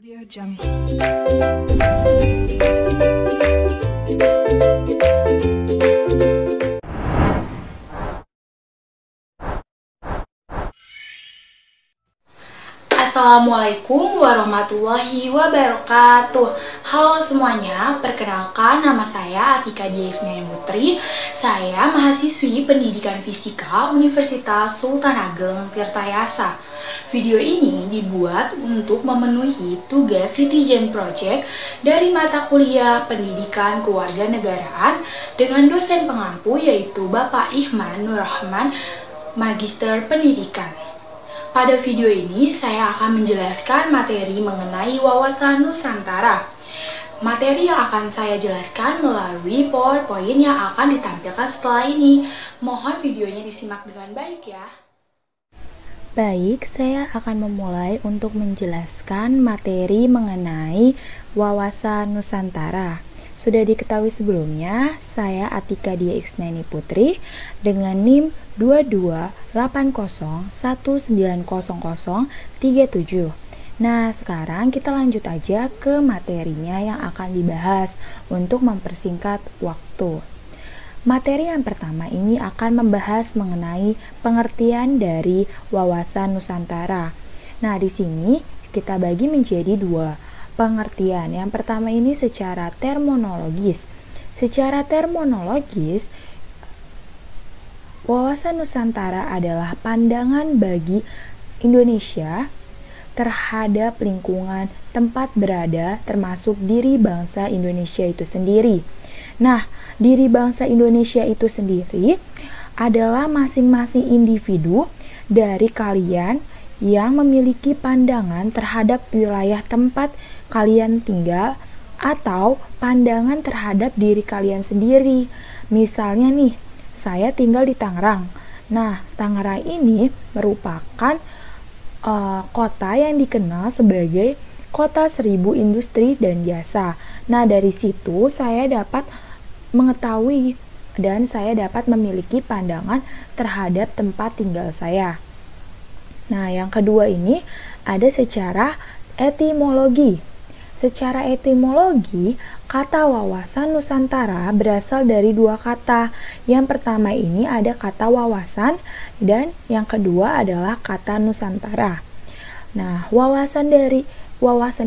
Audio Jungle. Assalamualaikum warahmatullahi wabarakatuh. Halo semuanya, perkenalkan nama saya Atika Dia Ismail Putri. Saya mahasiswi Pendidikan Fisika Universitas Sultan Ageng Tirtayasa. Video ini dibuat untuk memenuhi tugas Citizen Project dari mata kuliah Pendidikan Kewarganegaraan dengan dosen pengampu yaitu Bapak Ihman Nurrahman, Magister Pendidikan. Pada video ini, saya akan menjelaskan materi mengenai wawasan Nusantara. Materi yang akan saya jelaskan melalui PowerPoint yang akan ditampilkan setelah ini. Mohon videonya disimak dengan baik ya. Baik, saya akan memulai untuk menjelaskan materi mengenai wawasan Nusantara. Sudah diketahui sebelumnya, saya Atika Dia Ismail Putri dengan NIM 2280190037. Nah, sekarang kita lanjut aja ke materinya yang akan dibahas untuk mempersingkat waktu. Materi yang pertama ini akan membahas mengenai pengertian dari wawasan Nusantara. Nah, di sini kita bagi menjadi dua pengertian. Yang pertama ini secara terminologis. Secara terminologis, wawasan Nusantara adalah pandangan bagi Indonesia terhadap lingkungan tempat berada termasuk diri bangsa Indonesia itu sendiri. Nah, diri bangsa Indonesia itu sendiri adalah masing-masing individu dari kalian yang memiliki pandangan terhadap wilayah tempat kalian tinggal atau pandangan terhadap diri kalian sendiri. Misalnya nih, saya tinggal di Tangerang. Nah, Tangerang ini merupakan kota yang dikenal sebagai kota 1000 industri dan jasa. Nah, dari situ saya dapat mengetahui dan saya dapat memiliki pandangan terhadap tempat tinggal saya. Nah, yang kedua ini ada secara etimologi. Secara etimologi, kata wawasan Nusantara berasal dari dua kata. Yang pertama ini ada kata wawasan dan yang kedua adalah kata Nusantara. Nah, wawasan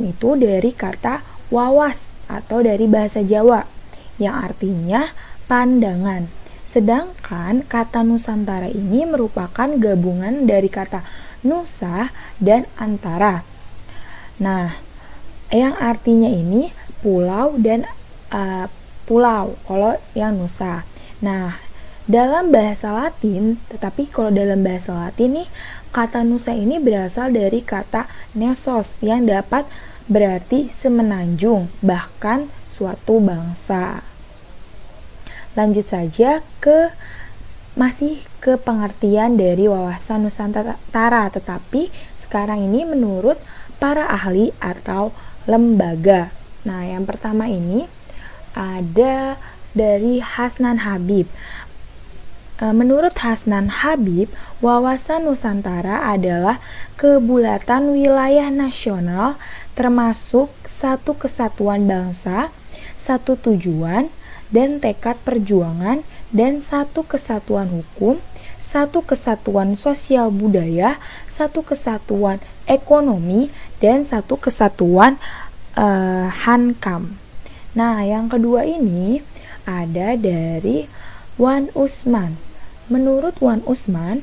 itu dari kata wawas atau dari bahasa Jawa yang artinya pandangan. Sedangkan kata Nusantara ini merupakan gabungan dari kata Nusa dan Antara. Nah, yang artinya ini pulau dan pulau kalau yang Nusa. Nah, dalam bahasa Latin, tetapi kalau dalam bahasa Latin nih, kata Nusa ini berasal dari kata nesos yang dapat berarti semenanjung, bahkan suatu bangsa. Lanjut saja masih ke pengertian dari wawasan Nusantara, tetapi sekarang ini menurut para ahli atau lembaga. Nah, yang pertama ini ada dari Hasnan Habib. Menurut Hasnan Habib, wawasan Nusantara adalah kebulatan wilayah nasional termasuk satu kesatuan bangsa, satu tujuan dan tekad perjuangan, dan satu kesatuan hukum, satu kesatuan sosial budaya, satu kesatuan ekonomi, dan satu kesatuan hankam. Nah, yang kedua ini ada dari Wan Usman. Menurut Wan Usman,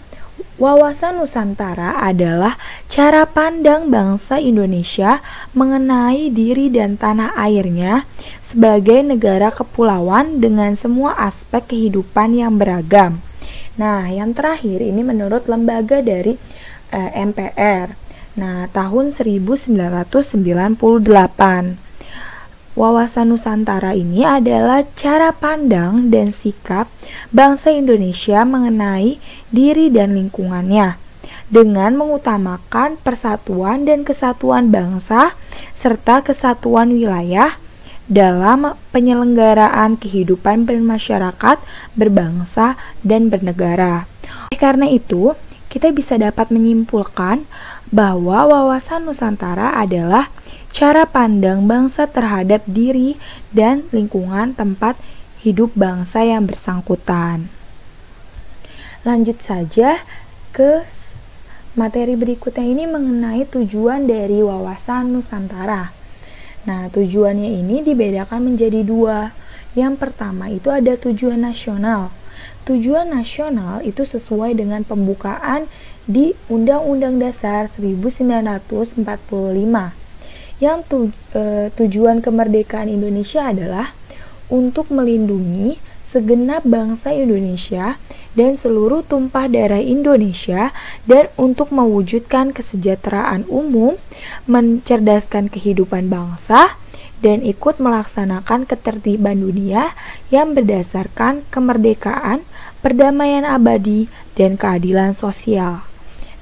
wawasan Nusantara adalah cara pandang bangsa Indonesia mengenai diri dan tanah airnya sebagai negara kepulauan dengan semua aspek kehidupan yang beragam. Nah, yang terakhir ini menurut lembaga dari MPR. Nah, tahun 1998. Wawasan Nusantara ini adalah cara pandang dan sikap bangsa Indonesia mengenai diri dan lingkungannya dengan mengutamakan persatuan dan kesatuan bangsa serta kesatuan wilayah dalam penyelenggaraan kehidupan bermasyarakat, berbangsa, dan bernegara. Karena itu, kita bisa dapat menyimpulkan bahwa wawasan Nusantara adalah cara pandang bangsa terhadap diri dan lingkungan tempat hidup bangsa yang bersangkutan. Lanjut saja ke materi berikutnya, ini mengenai tujuan dari wawasan Nusantara. Nah, tujuannya ini dibedakan menjadi dua. Yang pertama itu ada tujuan nasional. Tujuan nasional itu sesuai dengan pembukaan di Undang-Undang Dasar 1945. Yang tujuan kemerdekaan Indonesia adalah untuk melindungi segenap bangsa Indonesia dan seluruh tumpah darah Indonesia, dan untuk mewujudkan kesejahteraan umum, mencerdaskan kehidupan bangsa, dan ikut melaksanakan ketertiban dunia yang berdasarkan kemerdekaan, perdamaian abadi, dan keadilan sosial.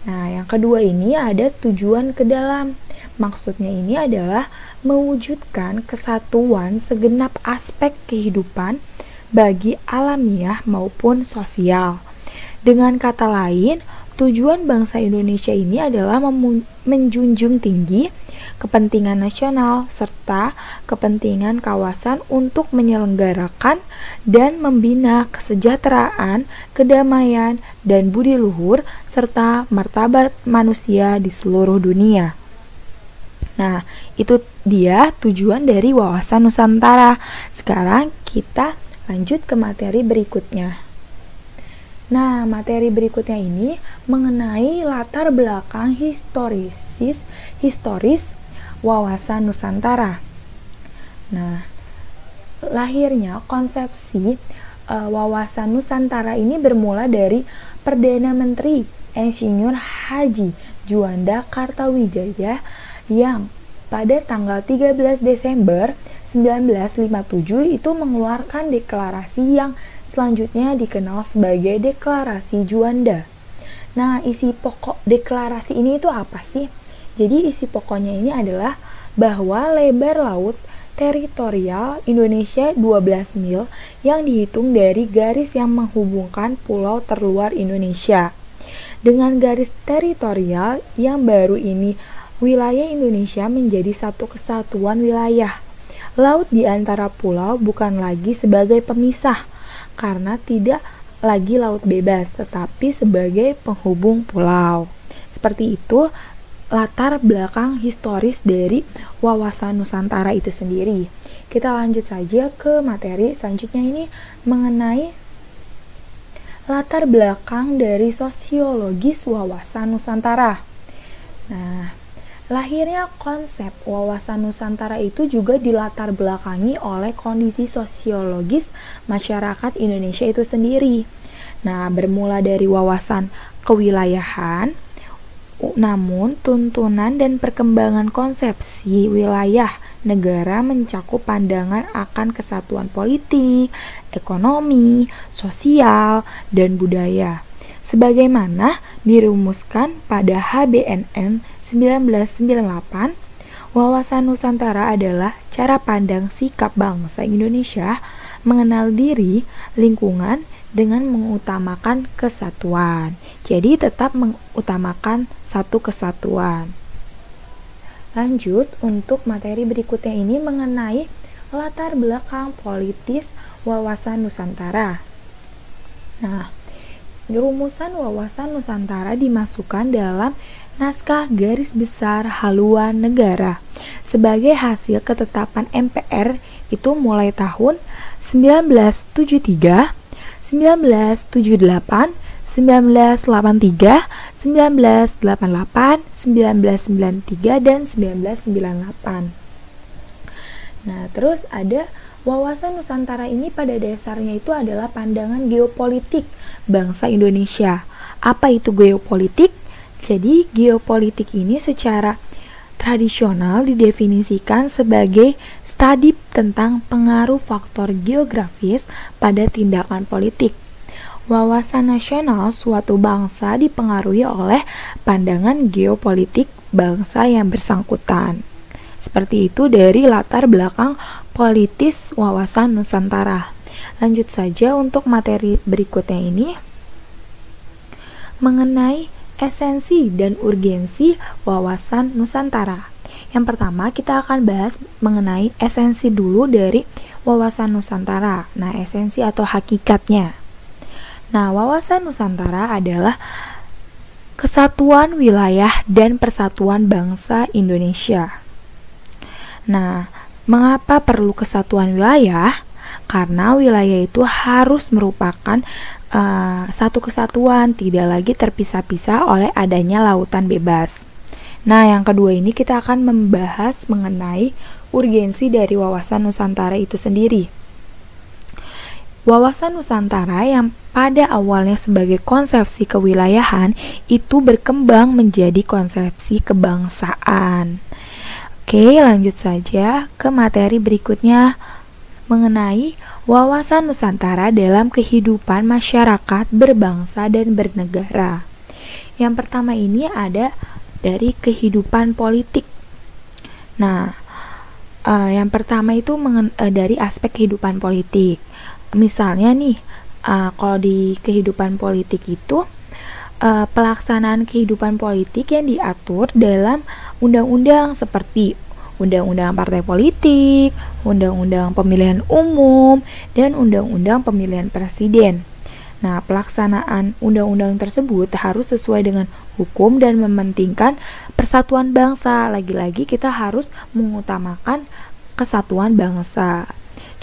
Nah, yang kedua ini ada tujuan ke dalam. Maksudnya ini adalah mewujudkan kesatuan segenap aspek kehidupan bagi alamiah maupun sosial. Dengan kata lain, tujuan bangsa Indonesia ini adalah menjunjung tinggi kepentingan nasional serta kepentingan kawasan untuk menyelenggarakan dan membina kesejahteraan, kedamaian, dan budi luhur serta martabat manusia di seluruh dunia. Nah, itu dia tujuan dari wawasan Nusantara. Sekarang kita lanjut ke materi berikutnya. Nah, materi berikutnya ini mengenai latar belakang historis wawasan Nusantara. Nah, lahirnya konsepsi wawasan Nusantara ini bermula dari Perdana Menteri Insinyur Haji Juanda Kartawijaya yang pada tanggal 13 Desember 1957 itu mengeluarkan deklarasi yang selanjutnya dikenal sebagai Deklarasi Juanda. Nah, isi pokok deklarasi ini itu apa sih? Jadi isi pokoknya ini adalah bahwa lebar laut teritorial Indonesia 12 mil yang dihitung dari garis yang menghubungkan pulau terluar Indonesia. Dengan garis teritorial yang baru ini, wilayah Indonesia menjadi satu kesatuan wilayah. Laut di antara pulau bukan lagi sebagai pemisah, karena tidak lagi laut bebas, tetapi sebagai penghubung pulau. Seperti itu latar belakang historis dari wawasan Nusantara itu sendiri. Kita lanjut saja ke materi selanjutnya, ini mengenai latar belakang dari sosiologis wawasan Nusantara. Nah, lahirnya konsep wawasan Nusantara itu juga dilatar belakangi oleh kondisi sosiologis masyarakat Indonesia itu sendiri. Nah, bermula dari wawasan kewilayahan, namun tuntunan dan perkembangan konsepsi wilayah negara mencakup pandangan akan kesatuan politik, ekonomi, sosial, dan budaya. Sebagaimana dirumuskan pada HBNN 1998, wawasan Nusantara adalah cara pandang sikap bangsa Indonesia mengenal diri, lingkungan, dengan mengutamakan kesatuan. Jadi tetap mengutamakan satu kesatuan. Lanjut untuk materi berikutnya ini mengenai latar belakang politis wawasan Nusantara. Nah, rumusan wawasan Nusantara dimasukkan dalam Naskah Garis Besar Haluan Negara sebagai hasil ketetapan MPR itu mulai tahun 1973, 1978, 1983, 1988, 1993, dan 1998. Nah, terus ada wawasan Nusantara ini pada dasarnya itu adalah pandangan geopolitik bangsa Indonesia. Apa itu geopolitik? Jadi, geopolitik ini secara tradisional didefinisikan sebagai studi tentang pengaruh faktor geografis pada tindakan politik. Wawasan nasional suatu bangsa dipengaruhi oleh pandangan geopolitik bangsa yang bersangkutan. Seperti itu dari latar belakang politis wawasan Nusantara. Lanjut saja untuk materi berikutnya ini mengenai Esensi dan urgensi wawasan Nusantara. Yang pertama, kita akan bahas mengenai esensi dulu dari wawasan Nusantara. Nah, esensi atau hakikatnya. Nah, wawasan Nusantara adalah kesatuan wilayah dan persatuan bangsa Indonesia. Nah, mengapa perlu kesatuan wilayah? Karena wilayah itu harus merupakan satu kesatuan, tidak lagi terpisah-pisah oleh adanya lautan bebas. Nah, yang kedua ini kita akan membahas mengenai urgensi dari wawasan Nusantara itu sendiri. Wawasan Nusantara yang pada awalnya sebagai konsepsi kewilayahan itu berkembang menjadi konsepsi kebangsaan. Oke, lanjut saja ke materi berikutnya mengenai wawasan Nusantara dalam kehidupan masyarakat berbangsa dan bernegara. Yang pertama ini ada dari kehidupan politik. Nah, yang pertama itu dari aspek kehidupan politik. Misalnya nih, kalau di kehidupan politik itu pelaksanaan kehidupan politik yang diatur dalam undang-undang seperti Undang-Undang Partai Politik, Undang-Undang Pemilihan Umum, dan Undang-Undang Pemilihan Presiden. Nah, pelaksanaan undang-undang tersebut harus sesuai dengan hukum dan mementingkan persatuan bangsa. Lagi-lagi kita harus mengutamakan kesatuan bangsa.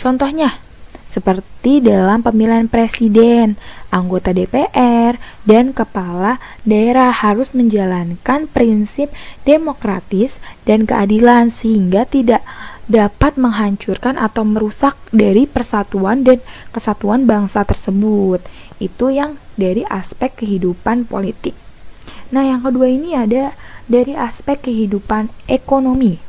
Contohnya, seperti dalam pemilihan presiden, anggota DPR, dan kepala daerah harus menjalankan prinsip demokratis dan keadilan sehingga tidak dapat menghancurkan atau merusak dari persatuan dan kesatuan bangsa tersebut. Itu yang dari aspek kehidupan politik. Nah, yang kedua ini ada dari aspek kehidupan ekonomi.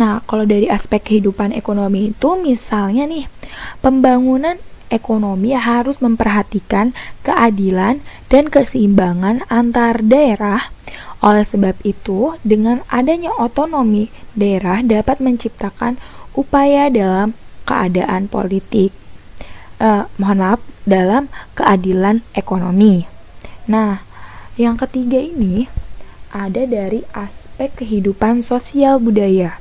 Nah, kalau dari aspek kehidupan ekonomi itu misalnya nih, pembangunan ekonomi harus memperhatikan keadilan dan keseimbangan antar daerah. Oleh sebab itu, dengan adanya otonomi daerah dapat menciptakan upaya dalam keadaan politik. Dalam keadilan ekonomi. Nah, yang ketiga ini ada dari aspek kehidupan sosial budaya.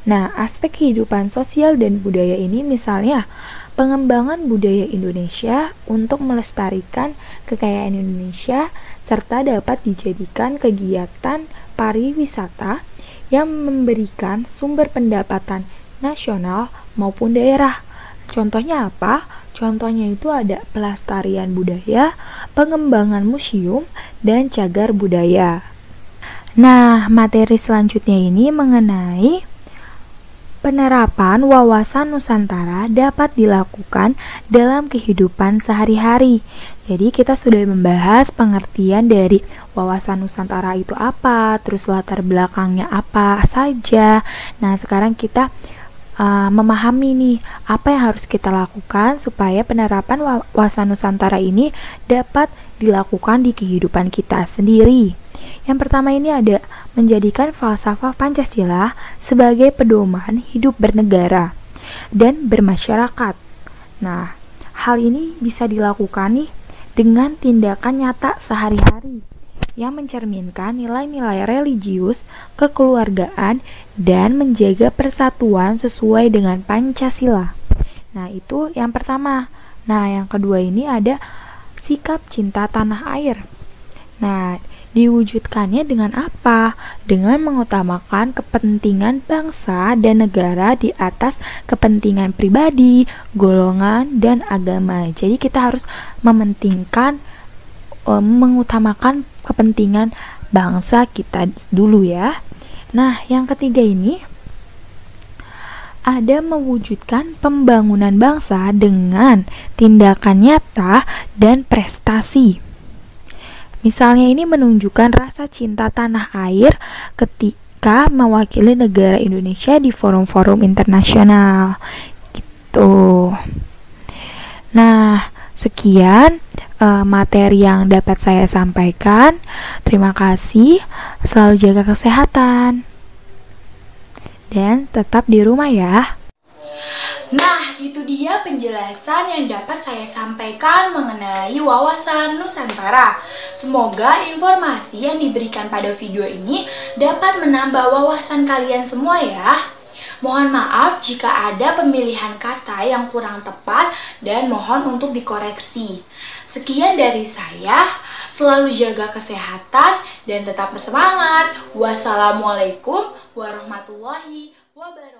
Nah, aspek kehidupan sosial dan budaya ini misalnya pengembangan budaya Indonesia untuk melestarikan kekayaan Indonesia serta dapat dijadikan kegiatan pariwisata yang memberikan sumber pendapatan nasional maupun daerah. Contohnya apa? Contohnya itu ada pelestarian budaya, pengembangan museum, dan cagar budaya. Nah, materi selanjutnya ini mengenai penerapan wawasan Nusantara dapat dilakukan dalam kehidupan sehari-hari. Jadi kita sudah membahas pengertian dari wawasan Nusantara itu apa, terus latar belakangnya apa saja. Nah, sekarang kita memahami nih apa yang harus kita lakukan supaya penerapan wawasan Nusantara ini dapat dilakukan di kehidupan kita sendiri. Yang pertama ini ada menjadikan falsafah Pancasila sebagai pedoman hidup bernegara dan bermasyarakat. Nah, hal ini bisa dilakukan nih dengan tindakan nyata sehari-hari yang mencerminkan nilai-nilai religius, kekeluargaan, dan menjaga persatuan sesuai dengan Pancasila. Nah, itu yang pertama. Nah, yang kedua ini ada sikap cinta tanah air. Nah, diwujudkannya dengan apa? Dengan mengutamakan kepentingan bangsa dan negara di atas kepentingan pribadi, golongan, dan agama. Jadi kita harus mementingkan, mengutamakan kepentingan bangsa kita dulu ya. Nah, yang ketiga ini ada mewujudkan pembangunan bangsa dengan tindakan nyata dan prestasi. Misalnya ini menunjukkan rasa cinta tanah air ketika mewakili negara Indonesia di forum-forum internasional gitu. Nah, sekian materi yang dapat saya sampaikan. Terima kasih. Selalu jaga kesehatan dan tetap di rumah ya. Nah, itu dia penjelasan yang dapat saya sampaikan mengenai wawasan Nusantara. Semoga informasi yang diberikan pada video ini dapat menambah wawasan kalian semua ya. Mohon maaf jika ada pemilihan kata yang kurang tepat dan mohon untuk dikoreksi. Sekian dari saya, selalu jaga kesehatan dan tetap bersemangat. Wassalamualaikum warahmatullahi wabarakatuh.